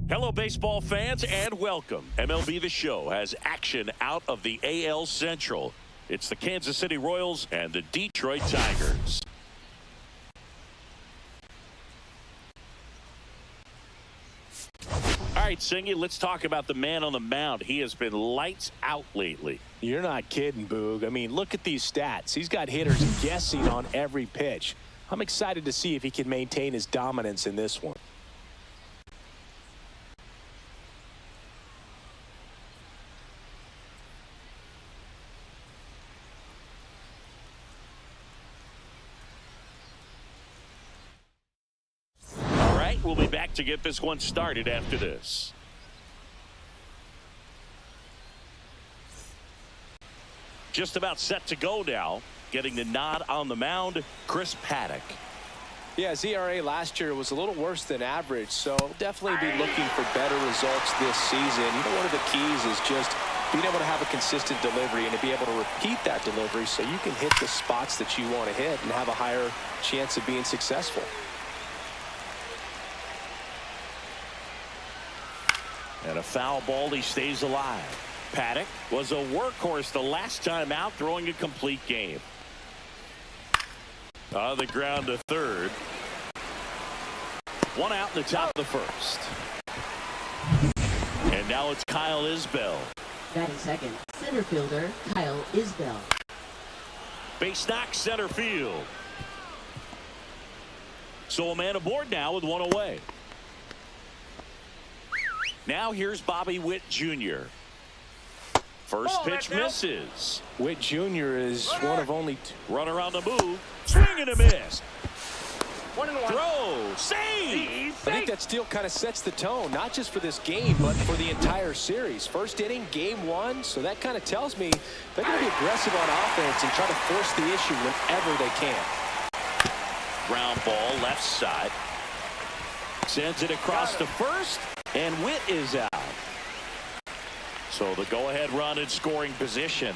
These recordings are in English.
Hello, baseball fans, and welcome. MLB The Show has action out of the AL Central. It's the Kansas City Royals and the Detroit Tigers. All right, Singy, let's talk about the man on the mound. He has been lights out lately. You're not kidding, Boog. I mean, look at these stats. He's got hitters guessing on every pitch. I'm excited to see if he can maintain his dominance in this one. We'll be back to get this one started after this. Just about set to go now. Getting the nod on the mound, Chris Paddock. Yeah, his ERA last year was a little worse than average, so definitely be looking for better results this season. You know, one of the keys is just being able to have a consistent delivery and to be able to repeat that delivery so you can hit the spots that you want to hit and have a higher chance of being successful. And a foul ball, he stays alive. Paddock was a workhorse the last time out, throwing a complete game. On the ground to third. One out in the top of the first. And now it's Kyle Isbel. Batting second, center fielder Kyle Isbel. Base knock, center field. So a man aboard now with one away. Now here's Bobby Witt Jr. First pitch misses. Witt Jr. is one of only two. Runner on the move. Swing and a miss. 1-1. Throw. Save. I think that steal kind of sets the tone, not just for this game, but for the entire series. First inning, game one. So that kind of tells me they're going to be aggressive on offense and try to force the issue whenever they can. Ground ball left side. Sends it across to first. And Witt is out. So the go-ahead run in scoring position.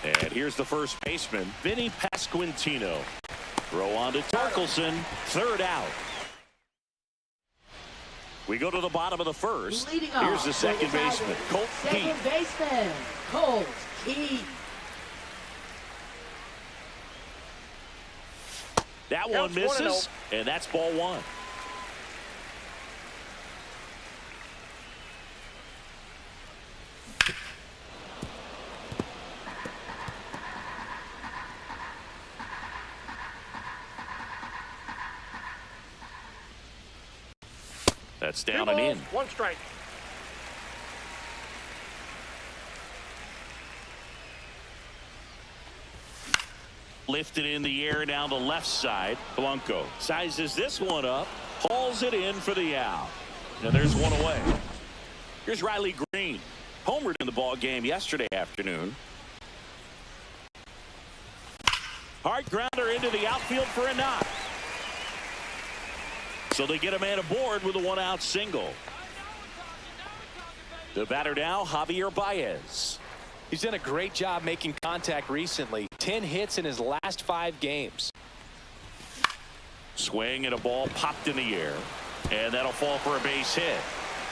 And here's the first baseman, Vinny Pasquantino. Throw on to Torkelson. Third out. We go to the bottom of the first. Here's the second baseman, Colt Keith. Second baseman, Colt Keith. That one misses, and that's ball one. That's down and in. One strike. Lifted in the air down the left side. Blanco sizes this one up, hauls it in for the out. And there's one away. Here's Riley Green. Homered in the ball game yesterday afternoon. Hard grounder into the outfield for a knock. So they get a man aboard with a one-out single. The batter now, Javier Baez. He's done a great job making contact recently. 10 hits in his last 5 games. Swing and a ball popped in the air. And that'll fall for a base hit.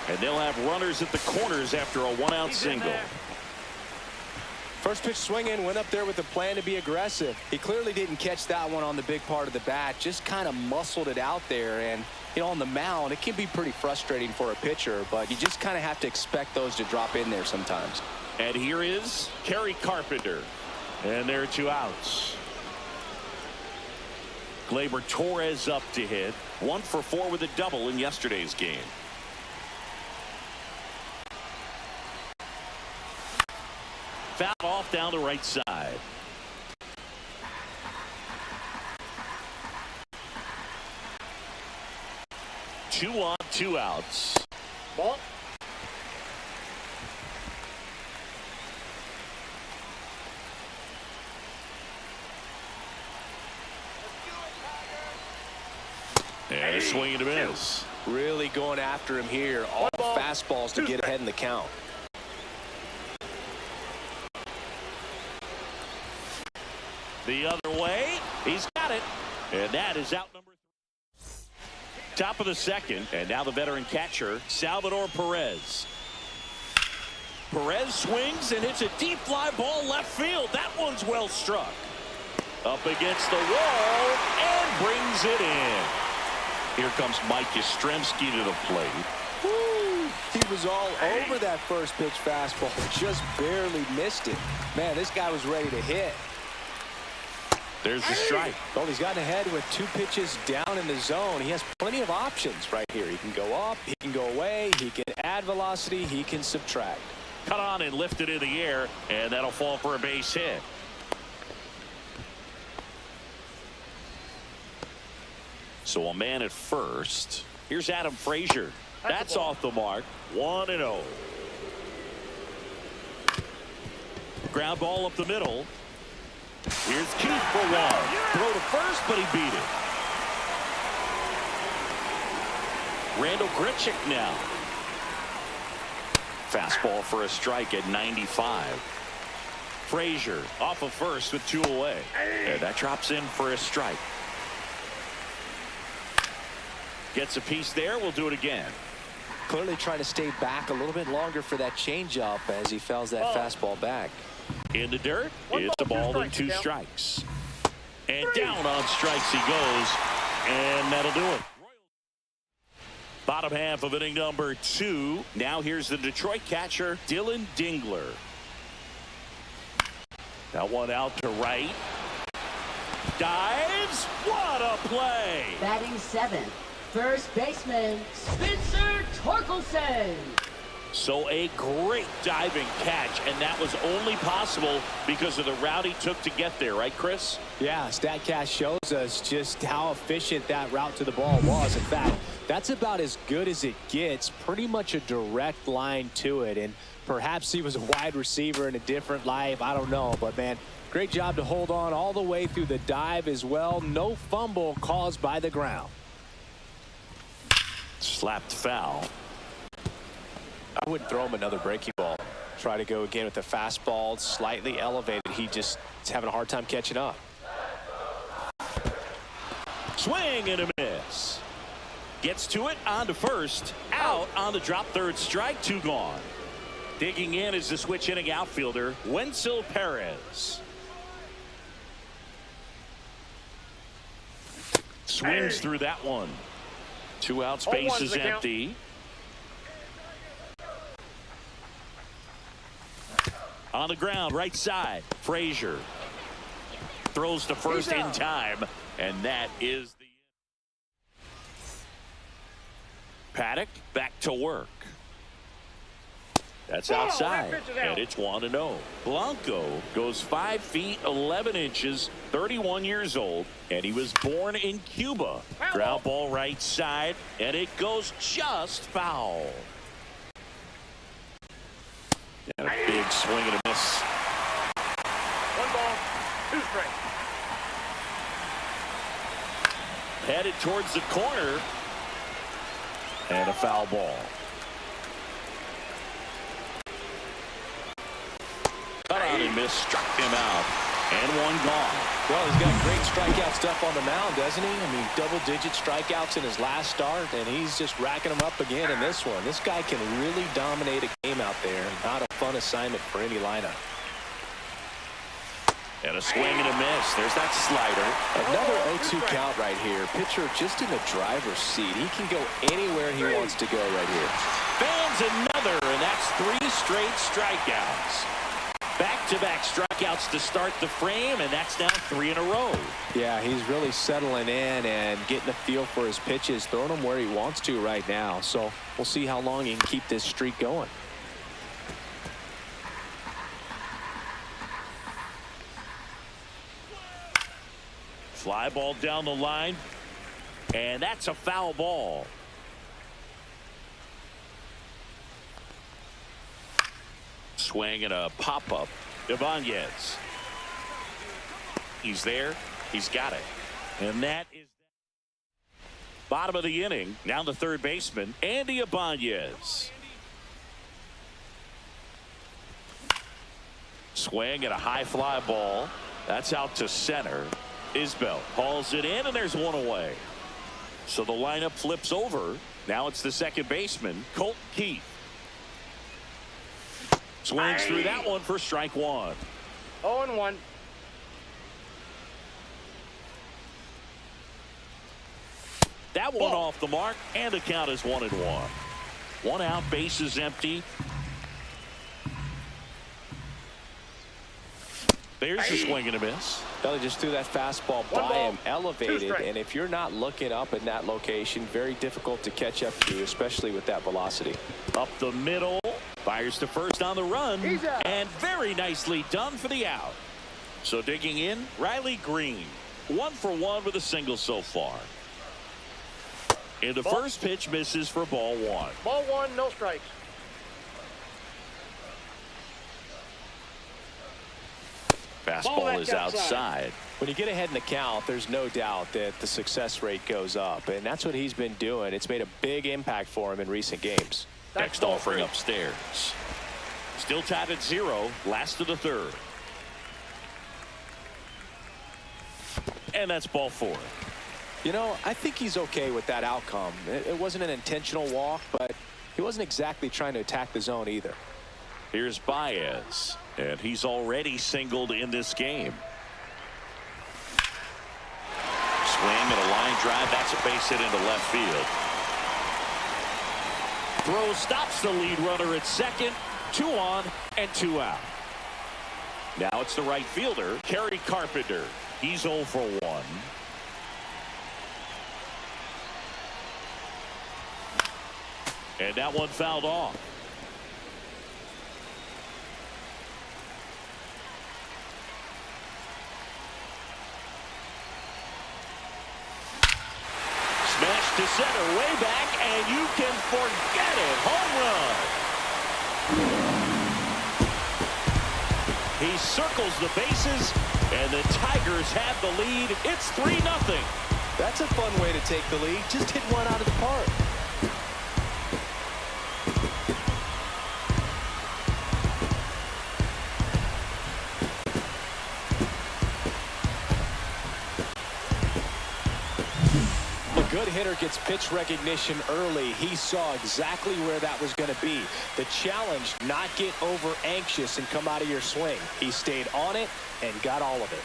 And they'll have runners at the corners after a one-out single. First pitch swinging, went up there with a plan to be aggressive. He clearly didn't catch that one on the big part of the bat, just kind of muscled it out there. And, you know, on the mound, it can be pretty frustrating for a pitcher, but you just kind of have to expect those to drop in there sometimes. And here is Kerry Carpenter. And there are 2 outs. Gleyber Torres up to hit. 1 for 4 with a double in yesterday's game. Foul off down the right side. Two on, 2 outs. Ball. And a swing and a miss. Really going after him here. All fastballs to get ahead in the count. The other way. He's got it. And that is out number 3. Top of the second, and now the veteran catcher, Salvador Perez. Perez swings and hits a deep fly ball left field. That one's well struck. Up against the wall and brings it in. Here comes Mike Yastrzemski to the plate. Woo! He was all over that first pitch fastball. Just barely missed it. Man, this guy was ready to hit. There's the strike. Well, he's gotten ahead with 2 pitches down in the zone. He has plenty of options right here. He can go up, he can go away, he can add velocity, he can subtract. Cut on and lifted in the air, and that'll fall for a base hit. So a man at first. Here's Adam Frazier. That's off the mark. 1-0. Ground ball up the middle. Here's Keith for one. Throw to first, but he beat it. Randall Grichuk now. Fastball for a strike at 95. Frazier off of first with 2 away. And that drops in for a strike. Gets a piece there. We'll do it again. Clearly trying to stay back a little bit longer for that changeup as he fouls that fastball back. In the dirt. It's the ball and 2 strikes. And down on strikes he goes. And that'll do it. Bottom half of inning number 2. Now here's the Detroit catcher, Dylan Dingler. That one out to right. Dives. What a play. Batting 7th, first baseman, Spencer Torkelson. So a great diving catch, and that was only possible because of the route he took to get there, right, Chris? Yeah, StatCast shows us just how efficient that route to the ball was. In fact, that's about as good as it gets, pretty much a direct line to it. And perhaps he was a wide receiver in a different life, I don't know. But, man, great job to hold on all the way through the dive as well. No fumble caused by the ground. Slapped foul. I wouldn't throw him another breaking ball. Try to go again with the fastball, slightly elevated. He just is having a hard time catching up. Swing and a miss. Gets to it, on to first. Out on the drop, third strike, 2 gone. Digging in is the switch hitting outfielder, Wenzel Perez. Swings through that one. 2 out, space is empty. On the ground, right side. Frazier throws to first in time, and that is the Paddock back to work. That's outside, and it's 1-0. Blanco goes 5 feet 11 inches, 31 years old, and he was born in Cuba. Ground ball right side, and it goes just foul. And a big swing and a miss. 1 ball, 2 strikes. Headed towards the corner. And a foul ball. Cut on and miss, struck him out. And 1 gone. Well, he's got great strikeout stuff on the mound, doesn't he? I mean, double-digit strikeouts in his last start, and he's just racking them up again in this one. This guy can really dominate a game out there. Not a fun assignment for any lineup. And a swing and a miss. There's that slider. Another 0-2 count right here. Pitcher just in the driver's seat. He can go anywhere he wants to go right here. Fans another, and that's 3 straight strikeouts. Back-to-back strikeouts to start the frame, and that's now 3 in a row. Yeah, he's really settling in and getting a feel for his pitches, throwing them where he wants to right now. So we'll see how long he can keep this streak going. Fly ball down the line, and that's a foul ball. Swing and a pop-up. Ibanez. He's there. He's got it. And that is bottom of the inning. Now the third baseman, Andy Ibanez. Swing and a high fly ball. That's out to center. Isbel hauls it in, and there's 1 away. So the lineup flips over. Now it's the second baseman, Colt Keith. Swings through that one for strike one. 0-1. That one off the mark, and the count is 1-1. 1 out, bases empty. There's a swing and a miss. Belly just threw that fastball by him, elevated, and if you're not looking up in that location, very difficult to catch up to, especially with that velocity. Up the middle, fires to first on the run, and very nicely done for the out. So digging in, Riley Green, 1 for 1 with a single so far. And the first pitch misses for ball 1. Ball 1, no strikes. Fastball is outside. When you get ahead in the count, there's no doubt that the success rate goes up, and that's what he's been doing. It's made a big impact for him in recent games. Next offering upstairs. Still tied at 0, last of the third. And that's ball 4. You know, I think he's okay with that outcome. It wasn't an intentional walk, but he wasn't exactly trying to attack the zone either. Here's Baez, and he's already singled in this game. Swing and a line drive. That's a base hit into left field. Throw stops the lead runner at second. 2 on and 2 out. Now it's the right fielder, Kerry Carpenter. He's 0 for 1. And that one fouled off. Smash to center, way back, and you can forget it. Home run. He circles the bases, and the Tigers have the lead. It's 3-0. That's a fun way to take the lead. Just hit one out of the park. Good hitter gets pitch recognition early. He saw exactly where that was going to be. The challenge, not get over anxious and come out of your swing. He stayed on it and got all of it.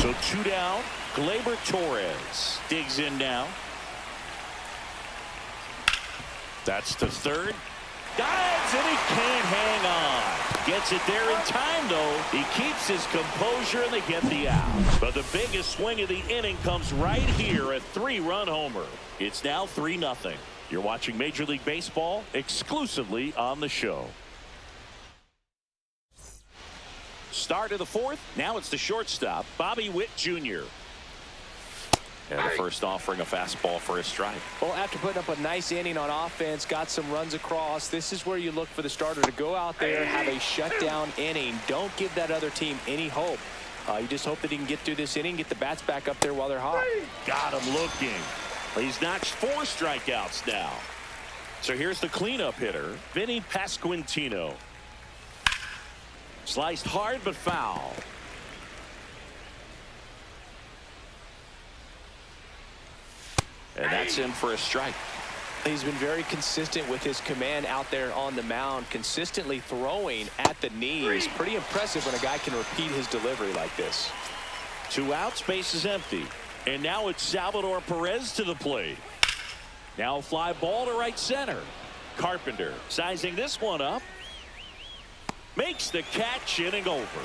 So 2 down. Gleyber Torres digs in now. That's to third. Dives, and he can't hang on. Gets it there in time, though. He keeps his composure, and they get the out. But the biggest swing of the inning comes right here, a 3-run homer. It's now 3-0. You're watching Major League Baseball exclusively on the show. Start of the 4th. Now it's the shortstop, Bobby Witt Jr. And the first offering a fastball for a strike. Well, after putting up a nice inning on offense, got some runs across, this is where you look for the starter to go out there, have a shutdown inning. Don't give that other team any hope. You just hope that he can get through this inning, get the bats back up there while they're hot. Got him looking. He's notched 4 strikeouts now. So here's the cleanup hitter, Vinny Pasquantino. Sliced hard but foul. And that's in for a strike. He's been very consistent with his command out there on the mound, consistently throwing at the knees. Pretty impressive when a guy can repeat his delivery like this. 2 outs, base is empty. And now it's Salvador Perez to the plate. Now a fly ball to right center. Carpenter sizing this one up. Makes the catch, inning over.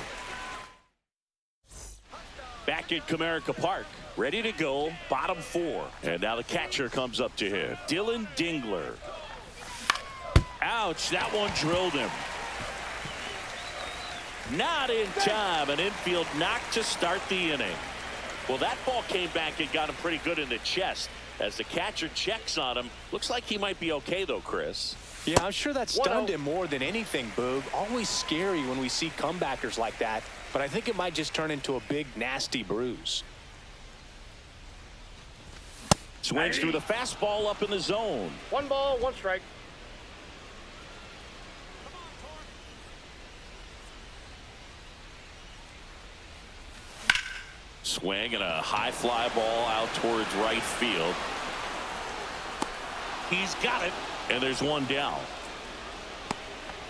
Back at Comerica Park. Ready to go, bottom 4. And now the catcher comes up to him. Dylan Dingler. Ouch, that one drilled him. Not in time. An infield knock to start the inning. Well, that ball came back and got him pretty good in the chest. As the catcher checks on him. Looks like he might be okay, though, Chris. Yeah, I'm sure that stunned him more than anything, Boog. Always scary when we see comebackers like that. But I think it might just turn into a big, nasty bruise. Swings through the fastball up in the zone. 1 ball, 1 strike. Swing and a high fly ball out towards right field. He's got it, and there's one down.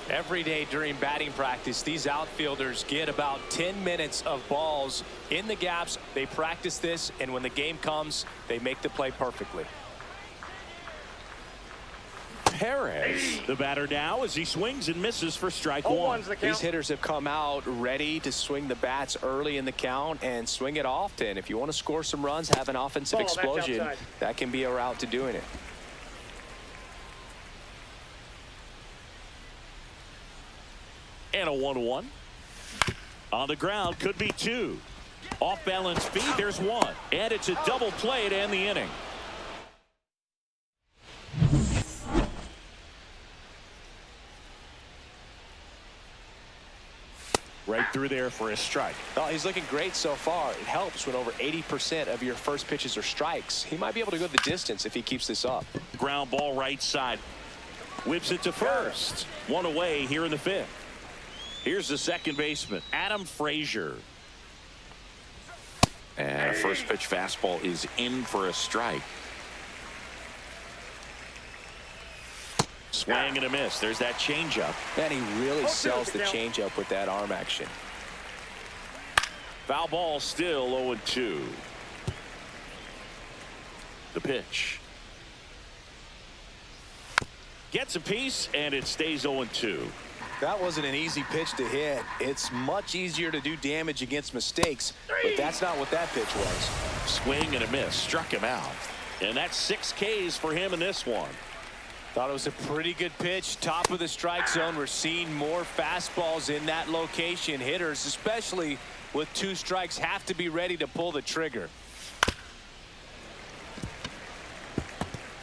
Every day during batting practice, these outfielders get about 10 minutes of balls in the gaps. They practice this, and when the game comes, they make the play perfectly. Perez, the batter now, as he swings and misses for strike one. These hitters have come out ready to swing the bats early in the count and swing it often. If you want to score some runs, have an offensive explosion, that can be a route to doing it. And a 1-1. On the ground, could be two. Off balance feed, there's one. And it's a double play to end the inning. Right through there for a strike. Well, he's looking great so far. It helps when over 80% of your first pitches are strikes. He might be able to go the distance if he keeps this up. Ground ball right side. Whips it to first. One away here in the fifth. Here's the second baseman, Adam Frazier. And a first pitch fastball is in for a strike. Swing and a miss. There's that changeup. And he really sells the changeup with that arm action. Foul ball, still 0-2. The pitch. Gets a piece, and it stays 0-2. That wasn't an easy pitch to hit. It's much easier to do damage against mistakes, but that's not what that pitch was. Swing and a miss. Struck him out. And that's 6 Ks for him in this one. Thought it was a pretty good pitch. Top of the strike zone. We're seeing more fastballs in that location. Hitters, especially with 2 strikes, have to be ready to pull the trigger.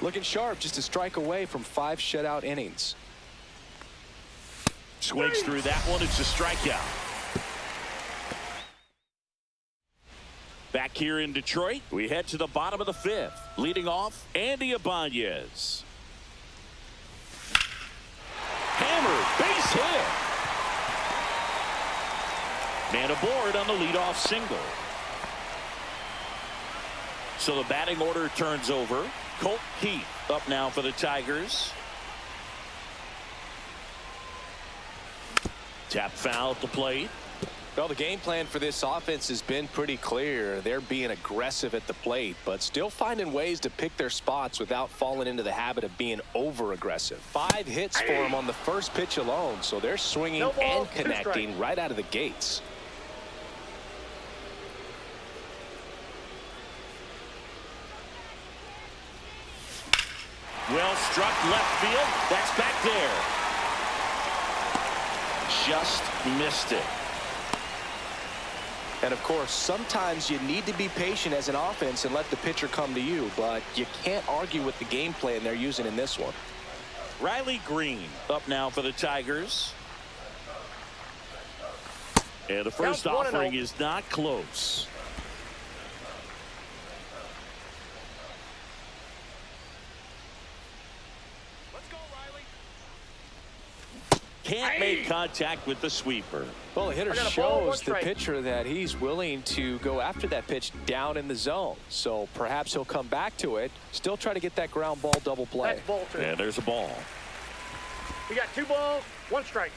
Looking sharp, just a strike away from 5 shutout innings. Swings through that one. It's a strikeout. Back here in Detroit, we head to the bottom of the fifth. Leading off, Andy Ibanez. Hammered, base hit. Man aboard on the leadoff single. So the batting order turns over. Colt Heath up now for the Tigers. Tap foul at the plate. Well, the game plan for this offense has been pretty clear. They're being aggressive at the plate, but still finding ways to pick their spots without falling into the habit of being over-aggressive. 5 hits for them on the first pitch alone, so they're swinging and connecting right out of the gates. Well struck left field. That's back there. Just missed it. And of course, sometimes you need to be patient as an offense and let the pitcher come to you, but you can't argue with the game plan they're using in this one. Riley Green up now for the Tigers. And the first offering is not close. Can't make contact with the sweeper. Well, the hitter shows the pitcher that he's willing to go after that pitch down in the zone. So perhaps he'll come back to it. Still try to get that ground ball double play. And there's a ball. We got 2 balls, 1 strike.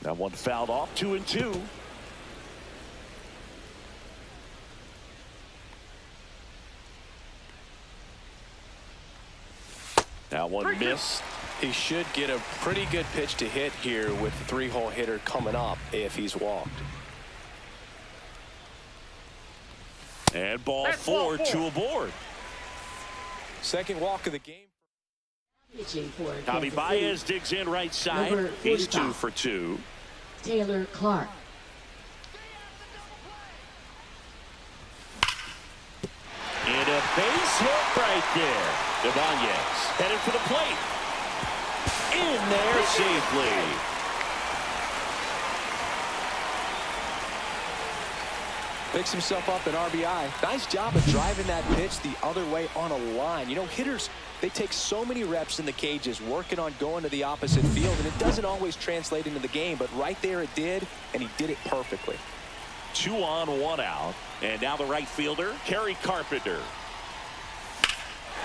That one fouled off. 2-2. That one missed. He should get a pretty good pitch to hit here with the 3-hole hitter coming up if he's walked. And ball 4, 2 aboard. Second walk of the game. Javier Baez digs in right side. He's 2 for 2. Taylor Clark. And a base hit right there. Ibanez headed for the plate. In there safely. Picks himself up an RBI. Nice job of driving that pitch the other way on a line. You know, hitters, they take so many reps in the cages working on going to the opposite field, and it doesn't always translate into the game, but right there it did, and he did it perfectly. 2 on, 1 out. And now the right fielder, Kerry Carpenter.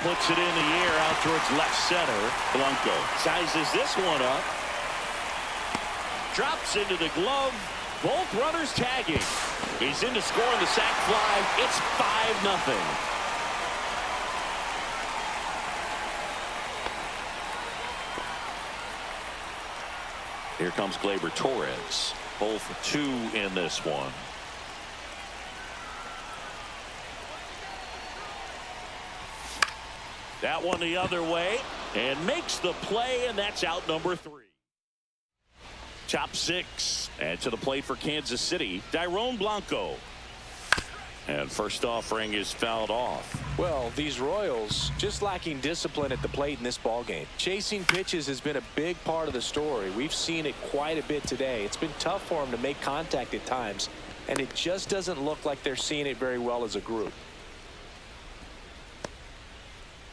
Puts it in the air out towards left center. Blanco sizes this one up. Drops into the glove. Both runners tagging. He's in to score on the sac fly. It's 5-0. Here comes Gleyber Torres. Both 2 in this one. That one the other way and makes the play, and that's out number 3. Top 6, and to the plate for Kansas City, Dairon Blanco. And first offering is fouled off. Well, these Royals just lacking discipline at the plate in this ballgame. Chasing pitches has been a big part of the story. We've seen it quite a bit today. It's been tough for them to make contact at times, and it just doesn't look like they're seeing it very well as a group.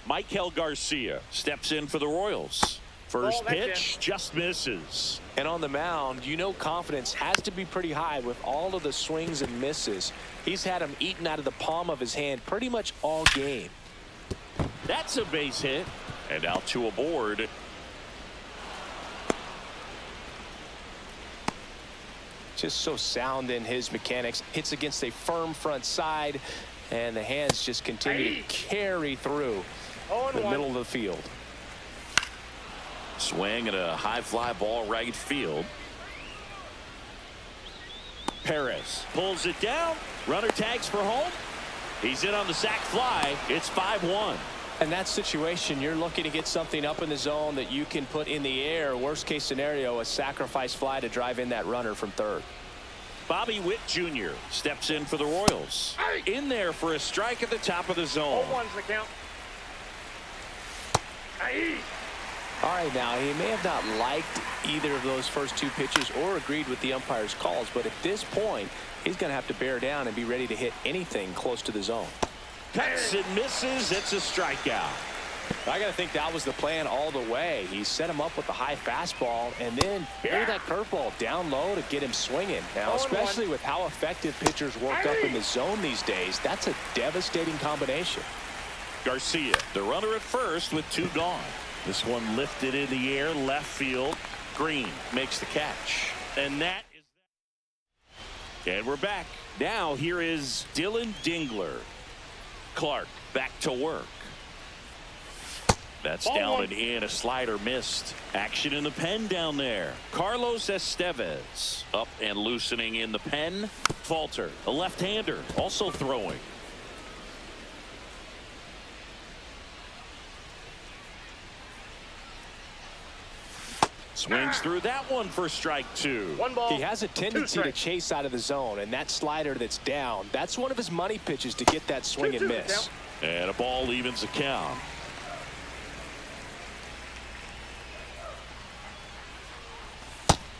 Michael Garcia steps in for the Royals. First pitch just misses. And on the mound, you know confidence has to be pretty high with all of the swings and misses. He's had them eaten out of the palm of his hand pretty much all game. That's a base hit. And now 2 aboard. Just so sound in his mechanics. Hits against a firm front side, and the hands just continue to carry through the middle of the field. Swing and a high fly ball right field. Perez pulls it down. Runner tags for home. He's in on the sac fly. It's 5-1. In that situation, you're looking to get something up in the zone that you can put in the air. Worst case scenario, a sacrifice fly to drive in that runner from third. Bobby Witt Jr. steps in for the Royals. In there for a strike at the top of the zone. 0-1's the count. All right, now, he may have not liked either of those first 2 pitches or agreed with the umpire's calls, but at this point, he's going to have to bear down and be ready to hit anything close to the zone. Cuts and misses. It's a strikeout. I got to think that was the plan all the way. He set him up with the high fastball and then buried that curveball down low to get him swinging. Now, especially with how effective pitchers work up in the zone these days, that's a devastating combination. Garcia, the runner at first with 2 gone. This one lifted in the air, left field. Green makes the catch. And that is that. And we're back. Now here is Dylan Dingler. Clark back to work. That's down and in. A slider missed. Action in the pen down there. Carlos Estevez up and loosening in the pen. Falter, a left-hander, also throwing. Swings through that one for strike 2. 1 ball. He has a tendency to chase out of the zone, and that slider that's down, that's one of his money pitches to get that swing and miss. And a ball evens the count.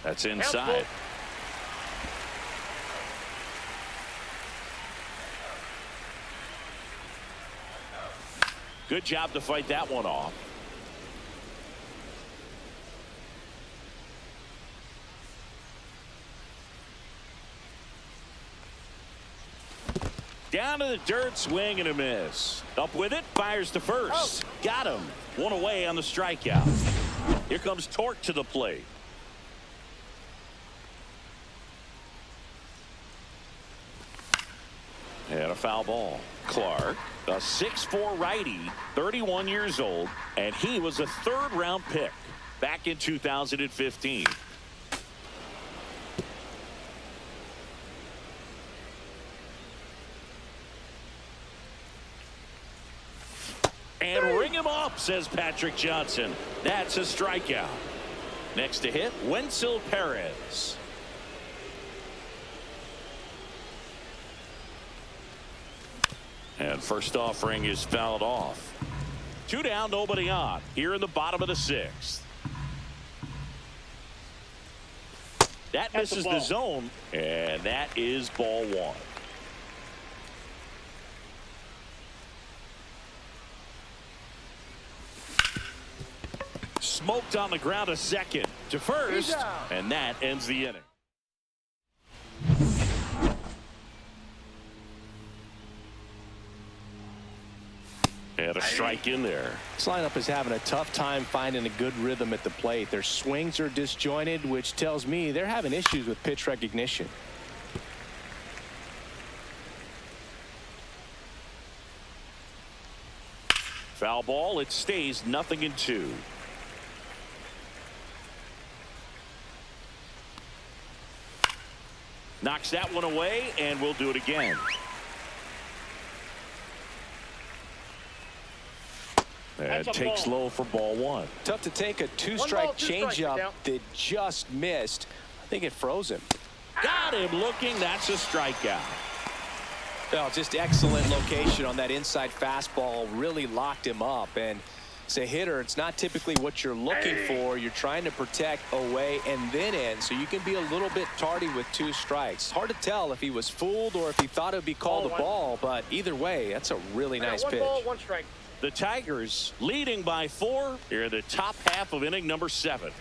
That's inside. Good job to fight that one off. Down to the dirt, swing and a miss. Up with it, fires to first. Got him. 1 away on the strikeout. Here comes Torque to the plate. And a foul ball. Clark, a 6'4" righty, 31 years old, and he was a 3rd-round pick back in 2015. And ring him up, says Patrick Johnson. That's a strikeout. Next to hit, Wenzel Perez. And first offering is fouled off. 2 down, nobody on. Here in the bottom of the 6th. That misses the zone, and that is ball 1. smoked on the ground a second to first, and that ends the inning. And a strike in there. This lineup is having a tough time finding a good rhythm at the plate. Their swings are disjointed, which tells me they're having issues with pitch recognition. Foul ball. It stays 0-2. Knocks that one away, and we'll do it again. And takes low for ball one. Tough to take a two-strike changeup that just missed. I think it froze him. Got him looking. That's a strikeout. Oh, just excellent location on that inside fastball. Really locked him up. And as a hitter, it's not typically what you're looking for. You're trying to protect away and then in, so you can be a little bit tardy with 2 strikes. Hard to tell if he was fooled or if he thought it would be called a ball, but either way, that's a really nice pitch. 1 ball, 1 strike. The Tigers leading by 4 here in the top half of inning number 7.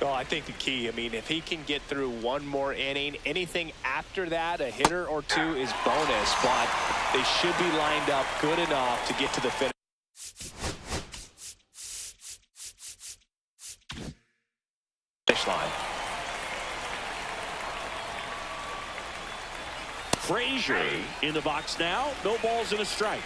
Oh, I think the key, I mean, if he can get through one more inning, anything after that, a hitter or 2 is bonus, but they should be lined up good enough to get to the finish line. Frazier in the box now. No balls and a strike.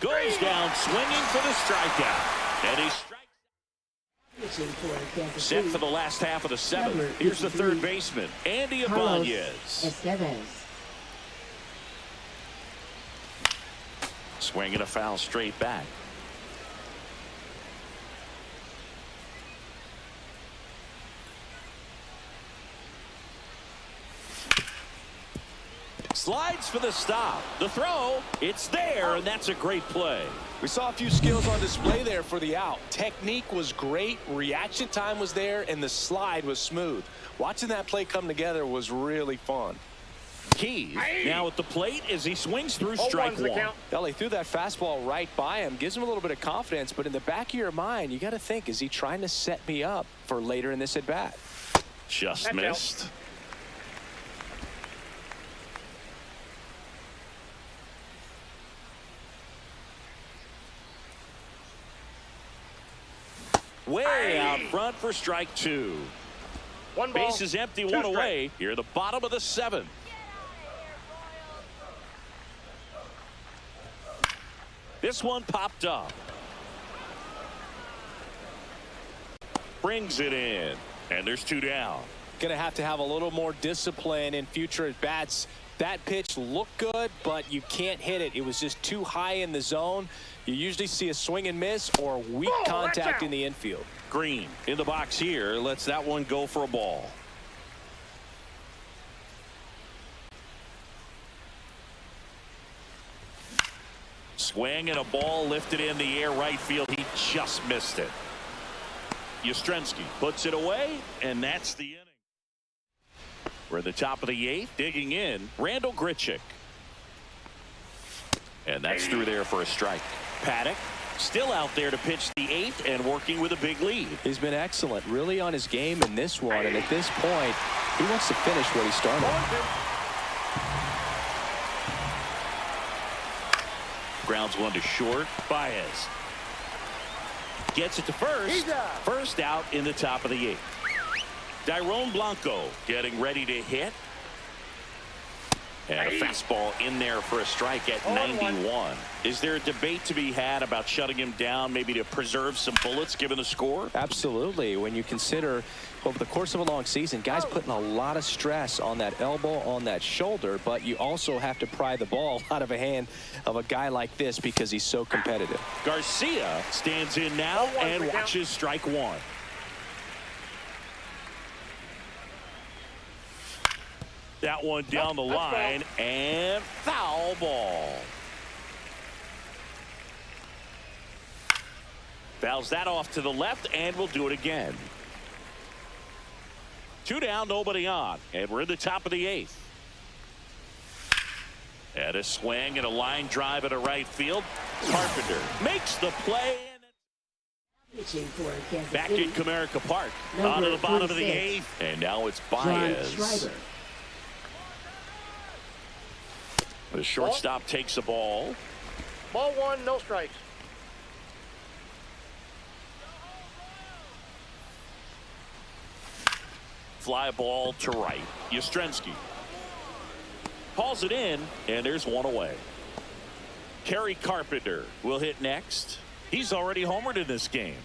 Goes down swinging for the strikeout. And he strikes. Set for the last half of the 7th. Here's the third baseman, Andy Ibanez. Swinging a foul straight back. Slides for the stop. The throw, it's there, and that's a great play. We saw a few skills on display there for the out. Technique was great, reaction time was there, and the slide was smooth. Watching that play come together was really fun. Keys now at the plate as he swings through strike 1. Well, he threw that fastball right by him, gives him a little bit of confidence, but in the back of your mind, you got to think, is he trying to set me up for later in this at bat? Just missed. Way out front for strike 2. 1 ball, Base is empty, 2 1 strike. away. Here at the bottom of the 7th. This one popped up. Brings it in. And there's 2 down. Going to have a little more discipline in future at bats. That pitch looked good, but you can't hit it. It was just too high in the zone. You usually see a swing and miss or weak contact in the infield. Green in the box here. Lets that one go for a ball. Swing and a ball lifted in the air right field. He just missed it. Yastrzemski puts it away, and that's the inning. We're at the top of the 8th. Digging in, Randall Grichuk. And that's through there for a strike. Paddock still out there to pitch the 8th and working with a big lead. He's been excellent, really on his game in this one, and at this point, he wants to finish what he started. Grounds one to short. Baez gets it to first. First out in the top of the 8th. Dairon Blanco getting ready to hit. And a fastball in there for a strike at 91. Is there a debate to be had about shutting him down, maybe to preserve some bullets given the score? Absolutely. When you consider over the course of a long season, guys putting a lot of stress on that elbow, on that shoulder, but you also have to pry the ball out of a hand of a guy like this because he's so competitive. Garcia stands in now and watches strike 1. That one down the line and foul ball. Fouls that off to the left, and we'll do it again. Two down, nobody on, and we're in the top of the 8th. And a swing and a line drive into right field. Carpenter makes the play. Pitching for Kansas Back City. in Comerica Park. Number On to the bottom of the 46. 8th. And now it's John Baez. Schreiber. The shortstop takes the ball. Ball 1, no strikes. Fly ball to right. Yastrzemski hauls it in, and there's one away. Kerry Carpenter will hit next. He's already homered in this game.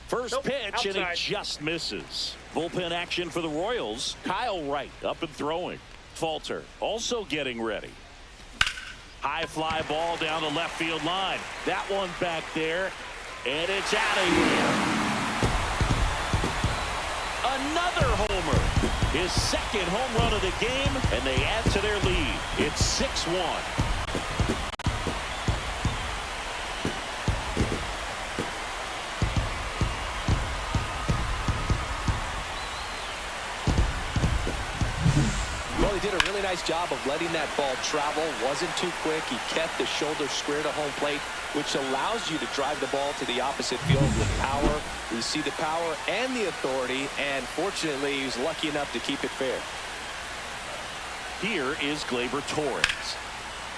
First Nope, pitch, and outside. he just misses. Bullpen action for the Royals. Kyle Wright up and throwing. Falter also getting ready. High fly ball down the left field line. That one back there, and it's out of here. Another homer. His second home run of the game, and they add to their lead. It's 6-1. Well, he did a really nice job of letting that ball travel. Wasn't too quick. He kept the shoulder square to home plate, which allows you to drive the ball to the opposite field with power. You see the power and the authority, and fortunately, he was lucky enough to keep it fair. Here is Gleyber Torres.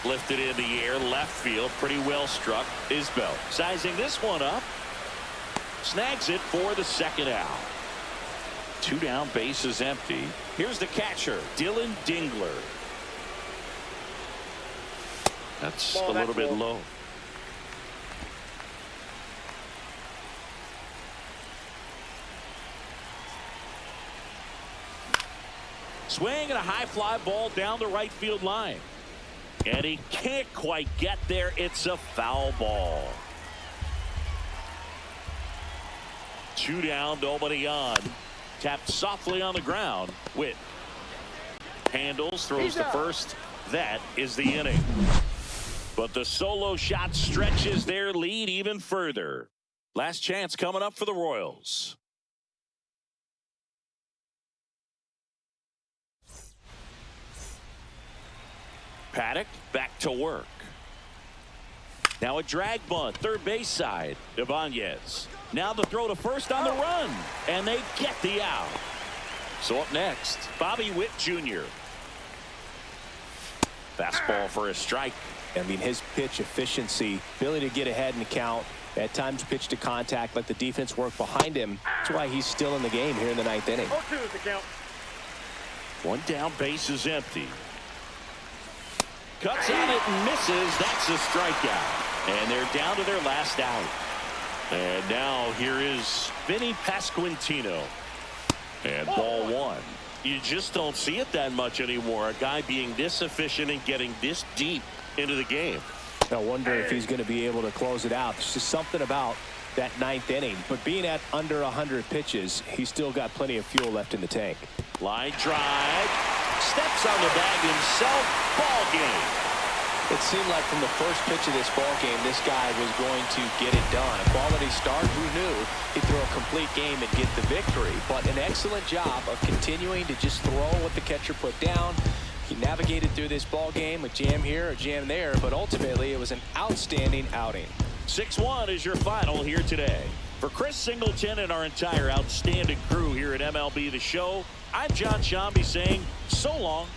Lifted in the air, left field, pretty well struck. Isbel sizing this one up. Snags it for the second out. Two down, bases empty. Here's the catcher, Dylan Dingler. That's a little bit low. Swing and a high fly ball down the right field line. And he can't quite get there. It's a foul ball. Two down, nobody on. Tapped softly on the ground. Witt handles, throws to first. That is the inning. But the solo shot stretches their lead even further. Last chance coming up for the Royals. Paddock back to work. Now a drag bunt, third base side. Ibanez. Now the throw to first on the run. And they get the out. So up next, Bobby Witt Jr. Fastball for a strike. I mean, his pitch efficiency, ability to get ahead in the count, at times pitch to contact, let the defense work behind him. That's why he's still in the game here in the 9th inning. 0-2 is the count. One down, base is empty. Cuts on it and misses. That's a strikeout. And they're down to their last out. And now here is Vinny Pasquantino. And ball one. You just don't see it that much anymore. A guy being this efficient and getting this deep into the game. I wonder if he's going to be able to close it out. There's just something about that 9th inning. But being at under 100 pitches, he's still got plenty of fuel left in the tank. Line drive. Steps on the bag himself. Ball game. It seemed like from the first pitch of this ball game, this guy was going to get it done. A quality start. Who knew he'd throw a complete game and get the victory? But an excellent job of continuing to just throw what the catcher put down. He navigated through this ball game, a jam here, a jam there, but ultimately it was an outstanding outing. 6-1 is your final here today. For Chris Singleton and our entire outstanding crew here at MLB The Show, I'm John Shambi saying so long